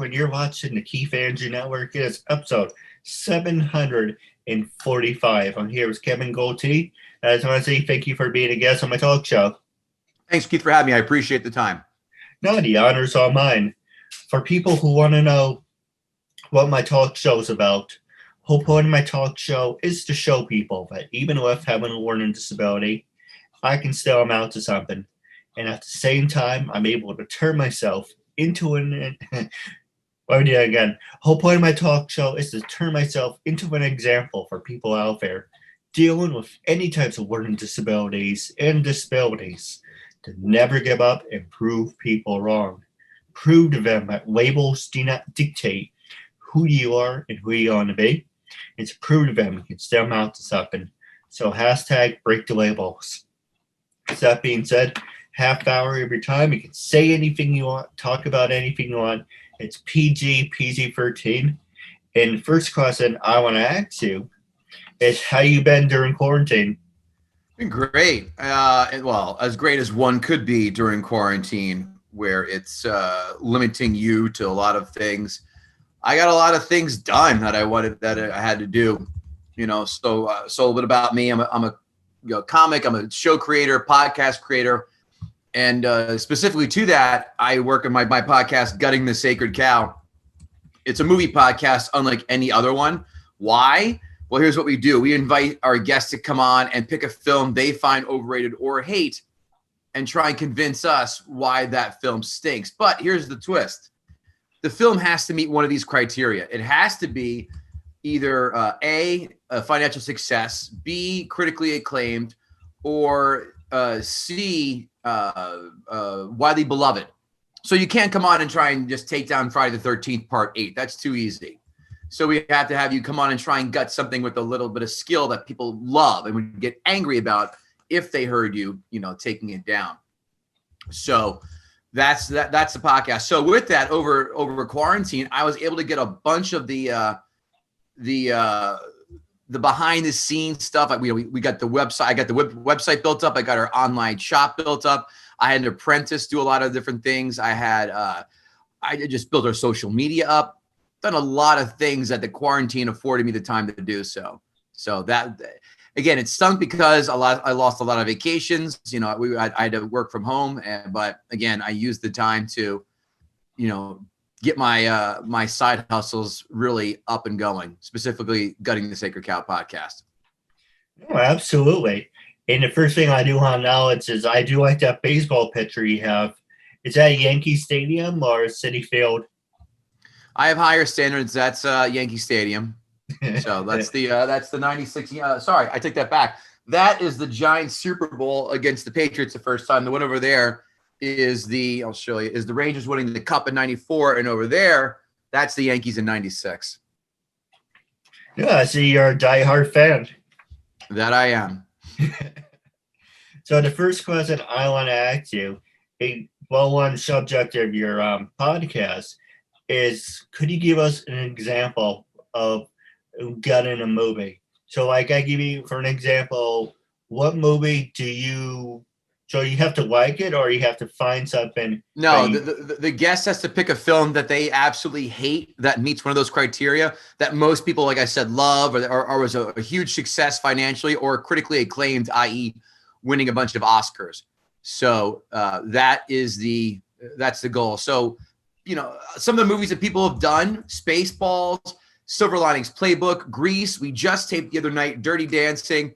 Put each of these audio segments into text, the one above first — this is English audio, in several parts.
and you're watching the Keith Andrew Network. It is episode 745. I'm here with Kevin Gootee. I just want to say thank you for being a guest on my talk show. Thanks, Keith, for having me. I appreciate the time. No, the honor's all mine. For people who want to know what my talk show is about, whole point of my talk show is to show people that even with having a learning disability, I can still amount to something. And at the same time, I'm able to turn myself into an whole point of my talk show is to turn myself into an example for people out there dealing with any types of learning disabilities and disabilities to never give up and prove people wrong. Prove to them that labels do not dictate who you are and who you want to be. And to prove to them you can still amount to something. So hashtag break the labels. With that being said, half hour every time. You can say anything you want, talk about anything you want. It's PG-13. And the first question I want to ask you is how you been during quarantine? Been great. Well, as great as one could be during quarantine, where it's limiting you to a lot of things. I got a lot of things done that I had to do. So a little bit about me. I'm a comic. I'm a show creator, podcast creator. And specifically to that, I work on my podcast, Gutting the Sacred Cow. It's a movie podcast unlike any other one. Why? Well, here's what we do. We invite our guests to come on and pick a film they find overrated or hate and try and convince us why that film stinks. But here's the twist. The film has to meet one of these criteria. It has to be either A, a financial success, B, critically acclaimed, or C, widely beloved. So you can't come on and try and just take down Friday the 13th part 8. That's too easy. So we have to have you come on and try and gut something with a little bit of skill that people love and would get angry about if they heard you, taking it down. So that's the podcast. So with that, over quarantine, I was able to get a bunch of the behind the scenes stuff. We got the website. I got the website built up. I got our online shop built up. I had an apprentice do a lot of different things. I just built our social media up. Done a lot of things that the quarantine afforded me the time to do so. So that, again, it stunk because I lost a lot of vacations. I had to work from home, but again, I used the time to, get my side hustles really up and going, specifically Gutting the Sacred Cow podcast. Oh, absolutely. And the first thing I do want to acknowledge is I do like that baseball pitcher you have. Is that Yankee Stadium or Citi Field? I have higher standards. That's Yankee Stadium. So that's the 96. Sorry, I take that back. That is the Giants Super Bowl against the Patriots the first time. The one over there is I'll show you, is the Rangers winning the Cup in 94. And over there, that's the Yankees in 96. Yeah, I see you're a diehard fan. That I am. So the first question I want to ask you, one subject of your podcast is, could you give us an example of gutting a movie? So I give you, for an example, what movie so you have to like it or you have to find something? No, the guest has to pick a film that they absolutely hate that meets one of those criteria that most people, like I said, love or was a huge success financially or critically acclaimed, i.e. winning a bunch of Oscars. So that's the goal. So, some of the movies that people have done, Spaceballs, Silver Linings Playbook, Grease. We just taped the other night, Dirty Dancing,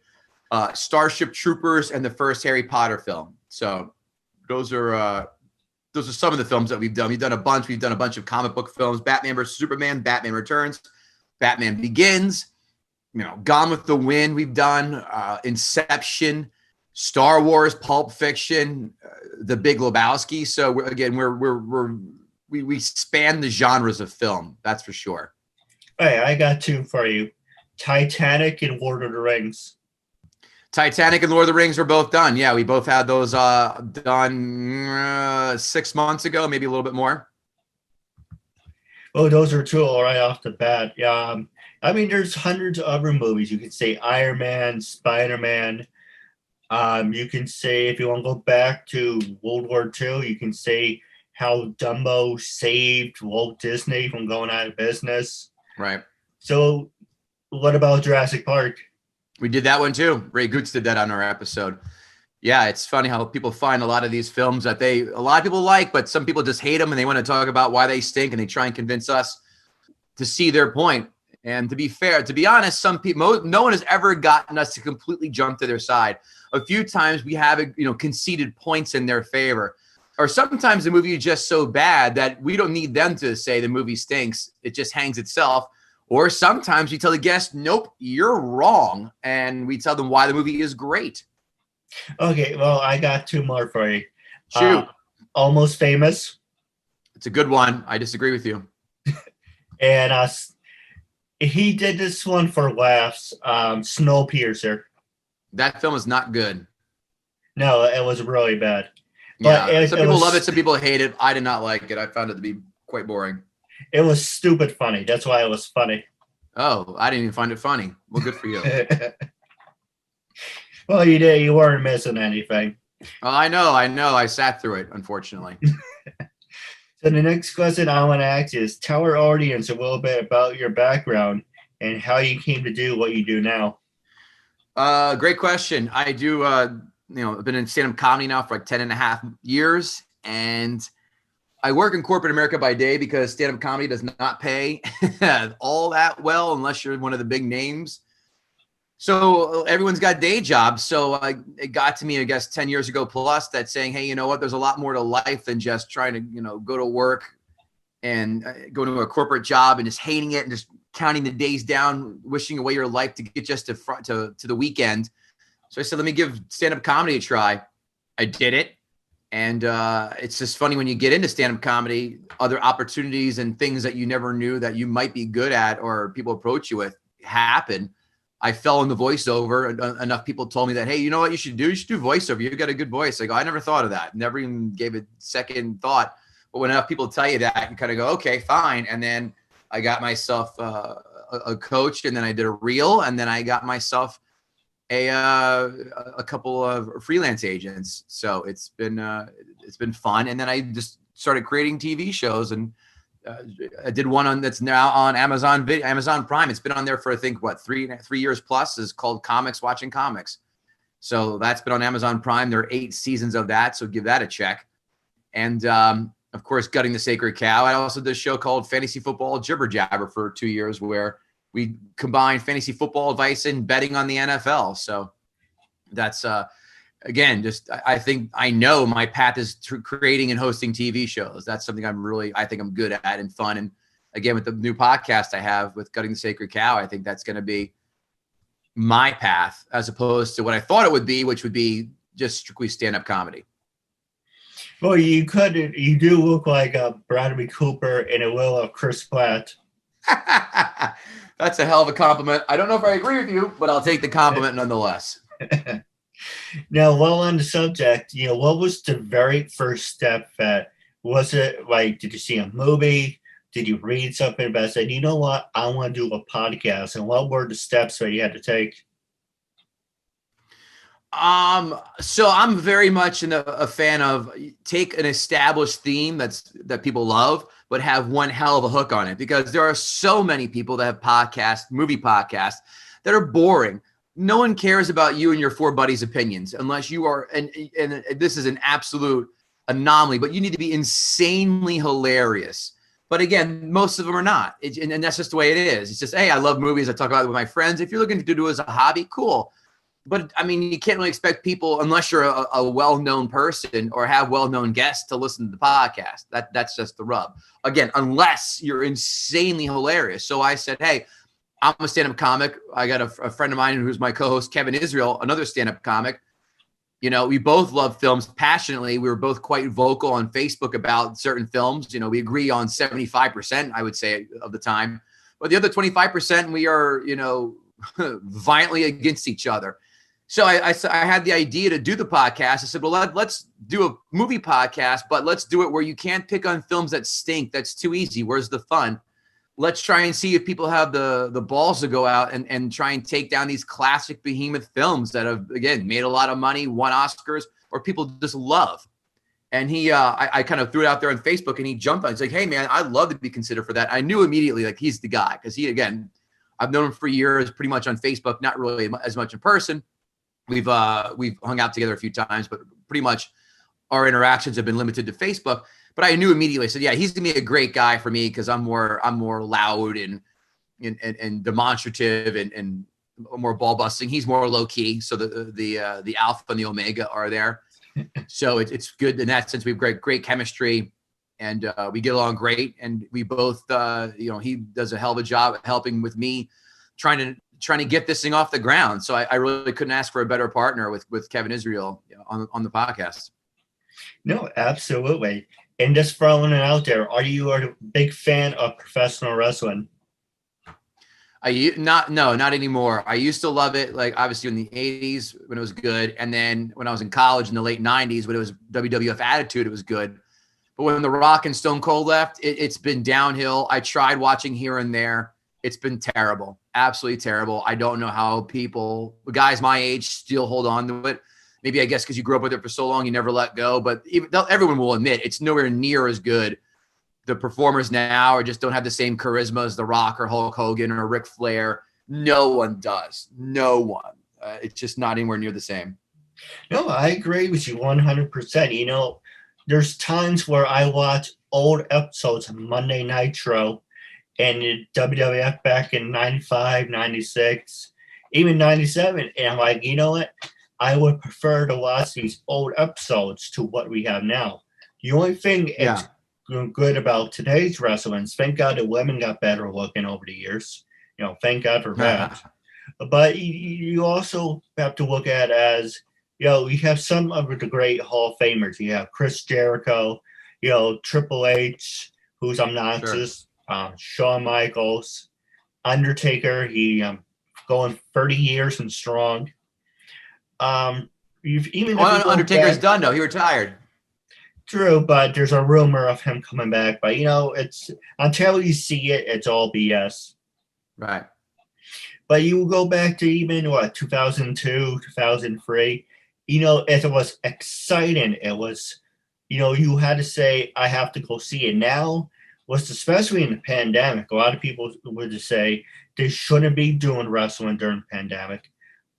Starship Troopers, and the first Harry Potter film. So those are some of the films that we've done. We've done a bunch. We've done a bunch of comic book films: Batman vs Superman, Batman Returns, Batman Begins. Gone with the Wind. We've done Inception, Star Wars, Pulp Fiction, The Big Lebowski. So we span the genres of film. That's for sure. Hey, I got two for you: Titanic and Lord of the Rings. Titanic and Lord of the Rings were both done. Yeah, we both had those done 6 months ago, maybe a little bit more. Oh, those are two right off the bat. Yeah, there's hundreds of other movies. You could say Iron Man, Spider-Man. You can say, if you want to go back to World War II, you can say how Dumbo saved Walt Disney from going out of business. Right. So what about Jurassic Park? We did that one too. Ray Goots did that on our episode. Yeah, it's funny how people find a lot of these films that a lot of people like, but some people just hate them and they want to talk about why they stink, and they try and convince us to see their point. And to be fair, to be honest, some people, no one has ever gotten us to completely jump to their side. A few times we have, conceded points in their favor, or sometimes the movie is just so bad that we don't need them to say the movie stinks. It just hangs itself. Or sometimes we tell the guest, nope, you're wrong. And we tell them why the movie is great. Okay, well, I got two more for you. Shoot. Almost Famous. It's a good one. I disagree with you. And he did this one for laughs. Snowpiercer. That film is not good. No, it was really bad. But yeah, some people love it, some people hate it. I did not like it. I found it to be quite boring. It was stupid funny. That's why it was funny. Oh, I didn't even find it funny. Well, good for you. Well, you did. You weren't missing anything. Oh, I know. I sat through it, unfortunately. So the next question I want to ask is, tell our audience a little bit about your background and how you came to do what you do now. Great question. I do, I've been in stand-up comedy now for like 10 and a half years. And I work in corporate America by day because stand-up comedy does not pay all that well unless you're one of the big names. So everyone's got day jobs. So it got to me, I guess, 10 years ago plus, that saying, hey, you know what? There's a lot more to life than just trying to, go to work and go to a corporate job and just hating it and just counting the days down, wishing away your life to get just to the weekend. So I said, let me give stand-up comedy a try. I did it. And it's just funny when you get into stand-up comedy, other opportunities and things that you never knew that you might be good at or people approach you with happen. I fell in the voiceover. Enough people told me that, hey, you know what you should do? You should do voiceover. You've got a good voice. I go, I never thought of that. Never even gave it second thought. But when enough people tell you that, you kind of go, okay, fine. And then I got myself a coach, and then I did a reel, and then I got myself a couple of freelance agents. So it's been fun. And then I just started creating TV shows, and I did one that's now on Amazon Prime. It's been on there for, I think, 3 years plus. Is called Comics Watching Comics. So that's been on Amazon Prime. There are 8 seasons of that, so give that a check. And of course, Gutting the Sacred Cow. I also did a show called Fantasy Football Jibber Jabber for 2 years, where we combine fantasy football advice and betting on the NFL. So that's again, just I think I know my path is creating and hosting TV shows. That's something I think I'm good at and fun. And again, with the new podcast I have with Gutting the Sacred Cow, I think that's going to be my path as opposed to what I thought it would be, which would be just strictly stand-up comedy. Well, you do look like Bradley Cooper and a little Chris Pratt. That's a hell of a compliment. I don't know if I agree with you, but I'll take the compliment nonetheless. Now, while on the subject, what was the very first step that was it like? Did you see a movie? Did you read something about said, you know what, I want to do a podcast? And what were the steps that you had to take? So I'm very much a fan of take an established theme that people love, but have one hell of a hook on it, because there are so many people that have movie podcasts that are boring. No one cares about you and your 4 buddies' opinions unless you are, and this is an absolute anomaly, but you need to be insanely hilarious. But again, most of them are not. And that's just the way it is. It's just, hey, I love movies. I talk about it with my friends. If you're looking to do it as a hobby, cool. But I mean, you can't really expect people, unless you're a well-known person or have well-known guests, to listen to the podcast. That's just the rub. Again, unless you're insanely hilarious. So I said, hey, I'm a stand-up comic. I got a friend of mine who's my co-host, Kevin Israel, another stand-up comic. We both love films passionately. We were both quite vocal on Facebook about certain films. We agree on 75%, I would say, of the time. But the other 25%, we are, violently against each other. So I had the idea to do the podcast. I said, well, let's do a movie podcast, but let's do it where you can't pick on films that stink. That's too easy. Where's the fun? Let's try and see if people have the balls to go out and try and take down these classic behemoth films that have, again, made a lot of money, won Oscars, or people just love. And I kind of threw it out there on Facebook, and he jumped on it. He's like, hey, man, I'd love to be considered for that. I knew immediately, like, he's the guy. Because I've known him for years, pretty much on Facebook, not really as much in person. We've hung out together a few times, but pretty much our interactions have been limited to Facebook. But I knew immediately. I said, yeah, he's going to be a great guy for me because I'm more loud and demonstrative and more ball busting. He's more low key. So the alpha and the omega are there. So it's good in that sense. We have great chemistry, and we get along great. And we both, he does a hell of a job helping with me, trying to get this thing off the ground. So I really couldn't ask for a better partner with Kevin Israel on the podcast. No, absolutely. And just throwing it out there, are you a big fan of professional wrestling? Not anymore. I used to love it, like obviously in the 80s when it was good. And then when I was in college in the late 90s, when it was WWF Attitude, it was good. But when The Rock and Stone Cold left, it's been downhill. I tried watching here and there. It's been terrible. Absolutely terrible. I don't know how guys my age still hold on to it. Maybe I guess because you grew up with it for so long, you never let go. But everyone will admit it's nowhere near as good. The performers now just don't have the same charisma as The Rock or Hulk Hogan or Ric Flair. No one does. No one. It's just not anywhere near the same. No, I agree with you 100%. There's times where I watch old episodes of Monday Nitro and WWF back in 95, 96, even 97. And I'm like, you know what? I would prefer to watch these old episodes to what we have now. The only thing it's good about today's wrestling is thank God the women got better looking over the years. Thank God for that. But you also have to look at as, we have some of the great Hall of Famers. You have Chris Jericho, Triple H, who's obnoxious, Shawn Michaels, Undertaker, he going 30 years and strong. Undertaker's done though. He retired. True, but there's a rumor of him coming back. But it's until you see it, it's all BS. Right. But you go back to even 2002, 2003. It was exciting. It was, you had to say, I have to go see it. Now, especially in the pandemic, a lot of people would just say they shouldn't be doing wrestling during the pandemic.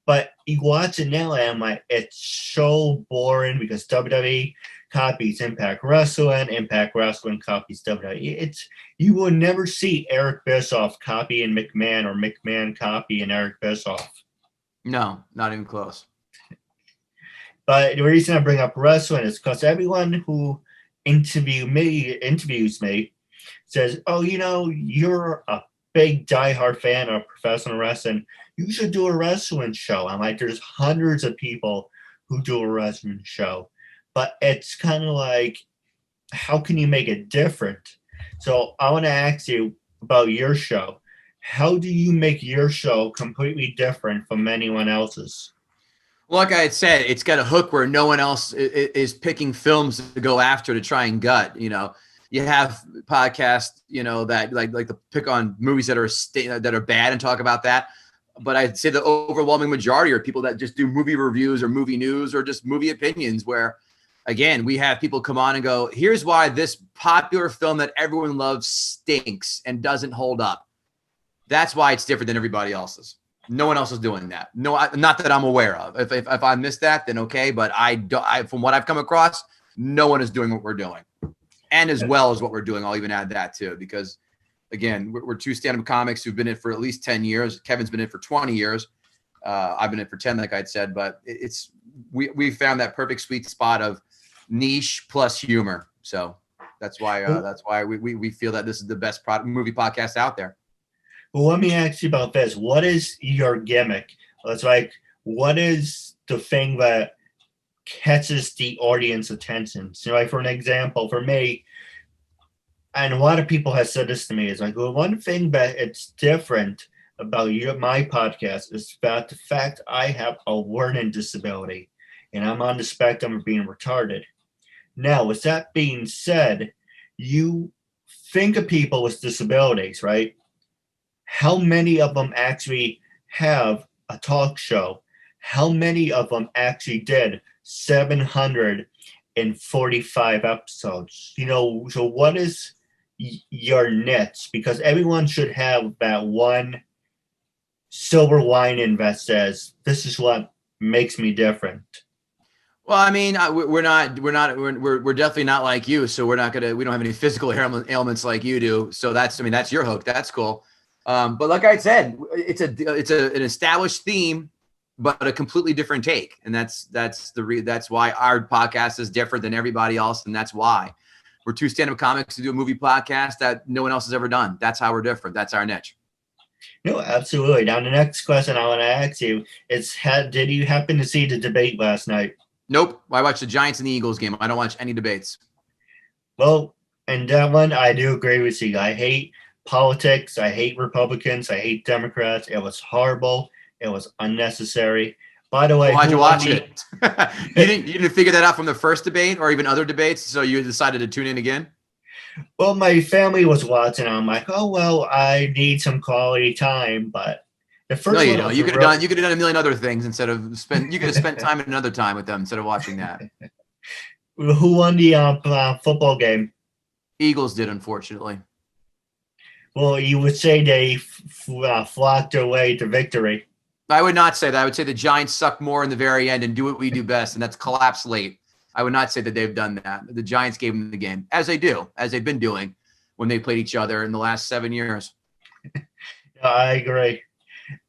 But you watch it now, and I'm like, it's so boring because WWE copies Impact Wrestling copies WWE. You will never see Eric Bischoff copying McMahon or McMahon copying Eric Bischoff. No, not even close. But the reason I bring up wrestling is because everyone who interviews me says, oh, you're a big diehard fan of professional wrestling. You should do a wrestling show. I'm like, there's hundreds of people who do a wrestling show. But it's kind of like, how can you make it different? So I want to ask you about your show. How do you make your show completely different from anyone else's? Well, like I had said, it's got a hook where no one else is picking films to go after to try and gut. You have podcasts, that like to pick on movies that are bad and talk about that. But I'd say the overwhelming majority are people that just do movie reviews or movie news or just movie opinions where, again, we have people come on and go, here's why this popular film that everyone loves stinks and doesn't hold up. That's why it's different than everybody else's. No one else is doing that. No, not that I'm aware of. If I missed that, then okay. But from what I've come across, no one is doing what we're doing. And as well as what we're doing, I'll even add that too, because again, we're two stand-up comics who've been in it for at least 10 years. Kevin's been in it for 20 years. I've been in it for 10, like I'd said, but we found that perfect sweet spot of niche plus humor. So that's why we feel that this is the best movie podcast out there. Well, let me ask you about this. What is your gimmick? What is the thing that catches the audience attention? So like for an example, for me, and a lot of people have said this to me, is like, well, one thing that it's different about my podcast is about the fact I have a learning disability and I'm on the spectrum of being retarded. Now, with that being said, you think of people with disabilities, right? How many of them actually have a talk show? How many of them actually did 700 in 45 episodes. So what is your niche? Because everyone should have that one silver lining that says, this is what makes me different. Well, I mean, we're definitely not like you. So we don't have any physical ailments like you do. So that's your hook. That's cool. But like I said, it's an established theme, but a completely different take. And that's why our podcast is different than everybody else. And that's why we're two stand-up comics who do a movie podcast that no one else has ever done. That's how we're different. That's our niche. No, absolutely. Now, the next question I want to ask you is, did you happen to see the debate last night? Nope. I watched the Giants and the Eagles game. I don't watch any debates. Well, in that one, I do agree with you. I hate politics. I hate Republicans. I hate Democrats. It was horrible. It was unnecessary. By the way, why'd you watch it? You didn't figure that out from the first debate or even other debates, so you decided to tune in again? Well, my family was watching. I'm like, oh well, I need some quality time, but the first one, you don't. You could have done a million other things instead of you could have spent time at another time with them instead of watching that. Who won the football game? Eagles did, unfortunately. Well, you would say they flocked their way to victory. I would not say that. I would say the Giants suck more in the very end and do what we do best, and that's collapse late. I would not say that they've done that. The Giants gave them the game, as they've been doing when they played each other in the last 7 years. I agree.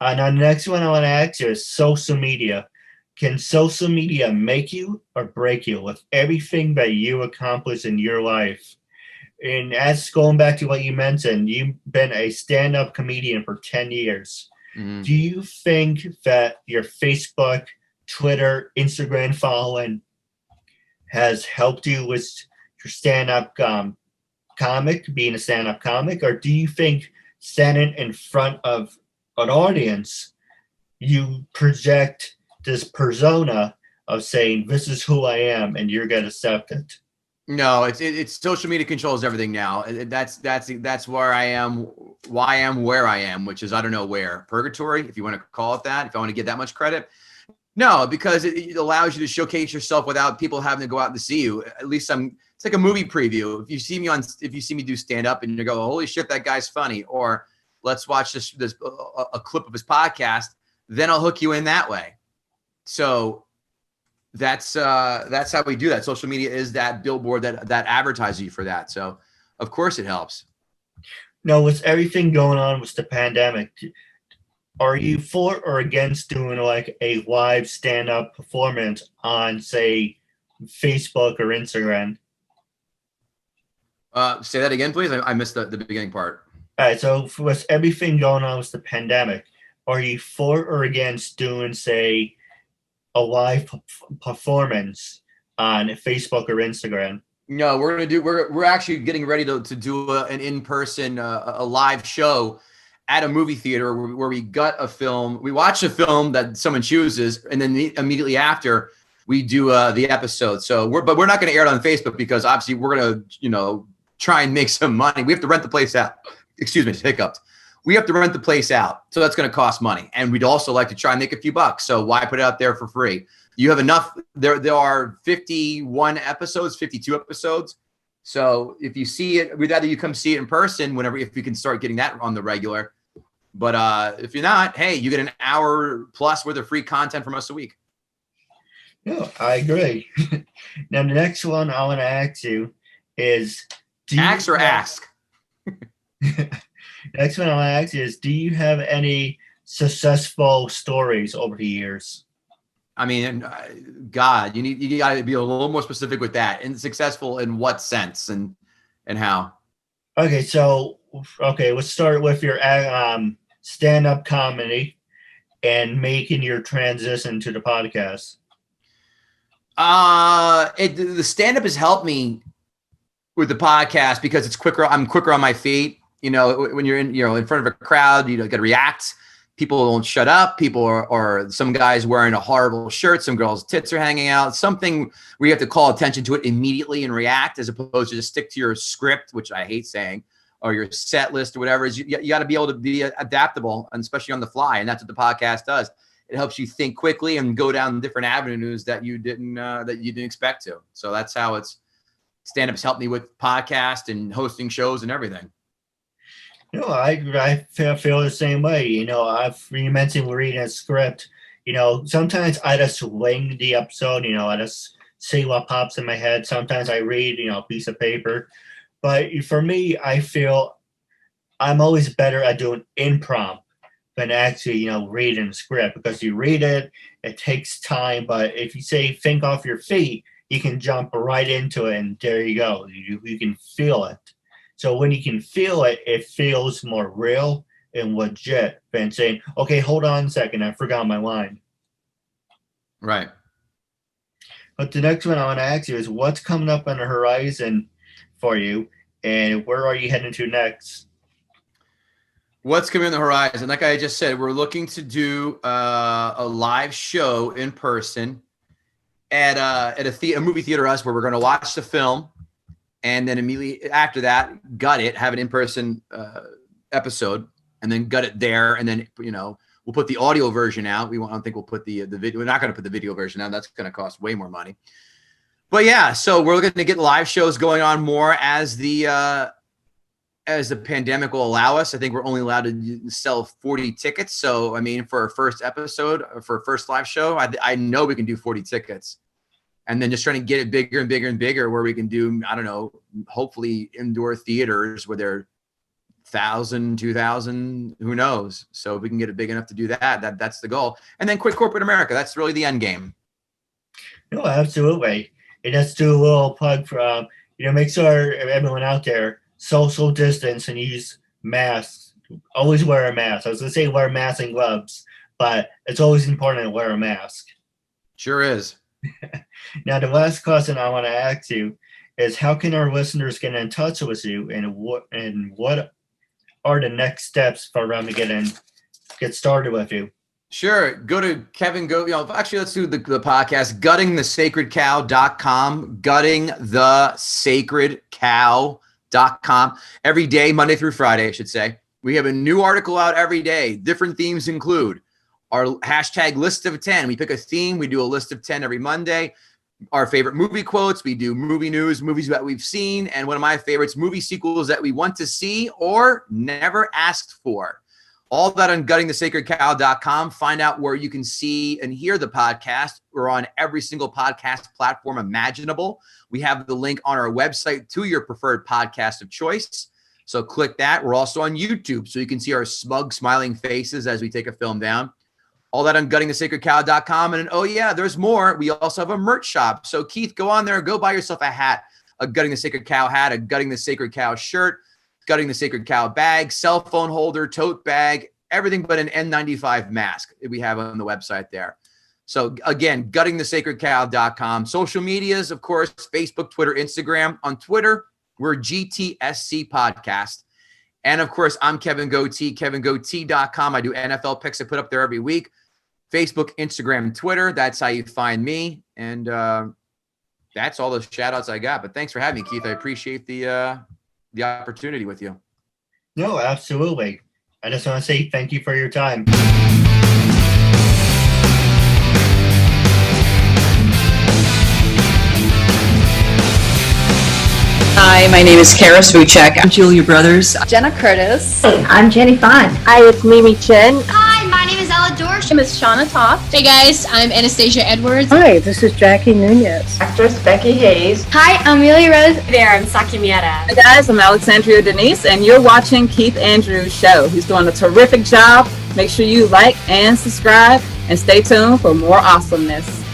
Now, the next one I want to ask you is social media. Can social media make you or break you with everything that you accomplish in your life? And as going back to what you mentioned, you've been a stand-up comedian for 10 years. Mm-hmm. Do you think that your Facebook, Twitter, Instagram following has helped you with your stand-up being a stand-up comic? Or do you think standing in front of an audience, you project this persona of saying, this is who I am, and you're going to accept it? No, it's social media controls everything now. That's where I am, why I am where I am, which is, I don't know where, purgatory, if you want to call it that, if I want to get that much credit. No, because it allows you to showcase yourself without people having to go out to see you. At least it's like a movie preview. If you see me do stand up and you go, holy shit, that guy's funny, or let's watch a clip of his podcast, then I'll hook you in that way. So that's how we do that. Social media is that billboard that advertises you for that. So of course it helps. No, with everything going on with the pandemic, are you for or against doing like a live stand-up performance on, say, Facebook or Instagram? Say that again, please. I missed the beginning part. All right. So with everything going on with the pandemic, are you for or against doing, say, a live performance on Facebook or Instagram? No, we're actually getting ready to do an in-person a live show at a movie theater where we gut a film. We watch a film that someone chooses, and then immediately after we do the episode. So we're not going to air it on Facebook because obviously we're going to try and make some money. We have to rent the place out. Excuse me, hiccuped. We have to rent the place out. So that's going to cost money. And we'd also like to try and make a few bucks. So why put it out there for free? You have enough. There are 51 episodes, 52 episodes. So if you see it, we'd rather you come see it in person if you can start getting that on the regular. But if you're not, hey, you get an hour plus worth of free content from us a week. No, I agree. Now, the next one I want to ask you is... Ask. Next one I want to ask you is, do you have any successful stories over the years? I mean, God, you got to be a little more specific with that. And successful in what sense and how? Okay, so let's start with your stand-up comedy and making your transition to the podcast. The stand-up has helped me with the podcast because it's quicker. I'm quicker on my feet. When you're in front of a crowd, you got to react. People don't shut up. People are some guys wearing a horrible shirt. Some girls' tits are hanging out. Something where you have to call attention to it immediately and react, as opposed to just stick to your script, which I hate saying, or your set list or whatever. You got to be able to be adaptable, and especially on the fly. And that's what the podcast does. It helps you think quickly and go down different avenues that you didn't expect to. So that's how stand-up's helped me with podcast and hosting shows and everything. I feel the same way. You mentioned reading a script. Sometimes I just wing the episode. I just see what pops in my head. Sometimes I read, a piece of paper. But for me, I feel I'm always better at doing improv than actually, reading the script, because you read it, it takes time. But if you say think off your feet, you can jump right into it, and there you go. You can feel it. So when you can feel it, it feels more real and legit than saying, okay, hold on a second, I forgot my line. Right. But the next one I want to ask you is, what's coming up on the horizon for you, and where are you heading to next? What's coming on the horizon? Like I just said, we're looking to do a live show in person at a movie theater where we're going to watch the film. And then immediately after that, gut it, have an in-person episode, and then gut it there. And then, we'll put the audio version out. I don't think we'll put the video. We're not going to put the video version out. That's going to cost way more money. But yeah, so we're looking to get live shows going on more as the pandemic will allow us. I think we're only allowed to sell 40 tickets. So, for our first episode, for our first live show, I know we can do 40 tickets. And then just trying to get it bigger and bigger and bigger, where we can do, I don't know, hopefully indoor theaters where they're 1,000, 2,000, who knows? So if we can get it big enough to do that's the goal. And then quit corporate America. That's really the end game. No, absolutely. And let's do a little plug for, make sure everyone out there, social distance and use masks. Always wear a mask. I was going to say wear masks and gloves, but it's always important to wear a mask. Sure is. Now, the last question I want to ask you is, how can our listeners get in touch with you, and what are the next steps for them to get started with you? Sure. Go to Kevin Gootee. Actually, let's do the podcast, guttingthesacredcow.com, guttingthesacredcow.com. Every day, Monday through Friday, I should say. We have a new article out every day. Different themes include our hashtag list of 10. We pick a theme. We do a list of 10 every Monday. Our favorite movie quotes. We do movie news, movies that we've seen. And one of my favorites, movie sequels that we want to see or never asked for. All that on guttingthesacredcow.com. Find out where you can see and hear the podcast. We're on every single podcast platform imaginable. We have the link on our website to your preferred podcast of choice. So click that. We're also on YouTube, so you can see our smug, smiling faces as we take a film down. All that on guttingthesacredcow.com. And oh yeah, there's more. We also have a merch shop. So Keith, go on there, go buy yourself a hat, a Gutting the Sacred Cow hat, a Gutting the Sacred Cow shirt, Gutting the Sacred Cow bag, cell phone holder, tote bag, everything but an N95 mask we have on the website there. So again, guttingthesacredcow.com. Social medias, of course, Facebook, Twitter, Instagram. On Twitter, we're GTSC Podcast. And of course, I'm Kevin Gootee, kevingootee.com. I do NFL picks I put up there every week. Facebook, Instagram, Twitter. That's how you find me. And that's all the shout outs I got. But thanks for having me, Keith. I appreciate the opportunity with you. No, absolutely. I just want to say thank you for your time. Hi, my name is Kara Svucek. I'm Julia Brothers. Jenna Curtis. Hey, I'm Jenny Fine. Hi, it's Mimi Chen. Hi, my name is Ella Dorsch. I'm Shauna Toft. Hey guys, I'm Anastasia Edwards. Hi, this is Jackie Nunez. Actress Becky Hayes. Hi, I'm Amelia Rose. Hey there, I'm Saki Mieta. Hey guys, I'm Alexandria Denise, and you're watching Keith Andrews' show. He's doing a terrific job. Make sure you like and subscribe, and stay tuned for more awesomeness.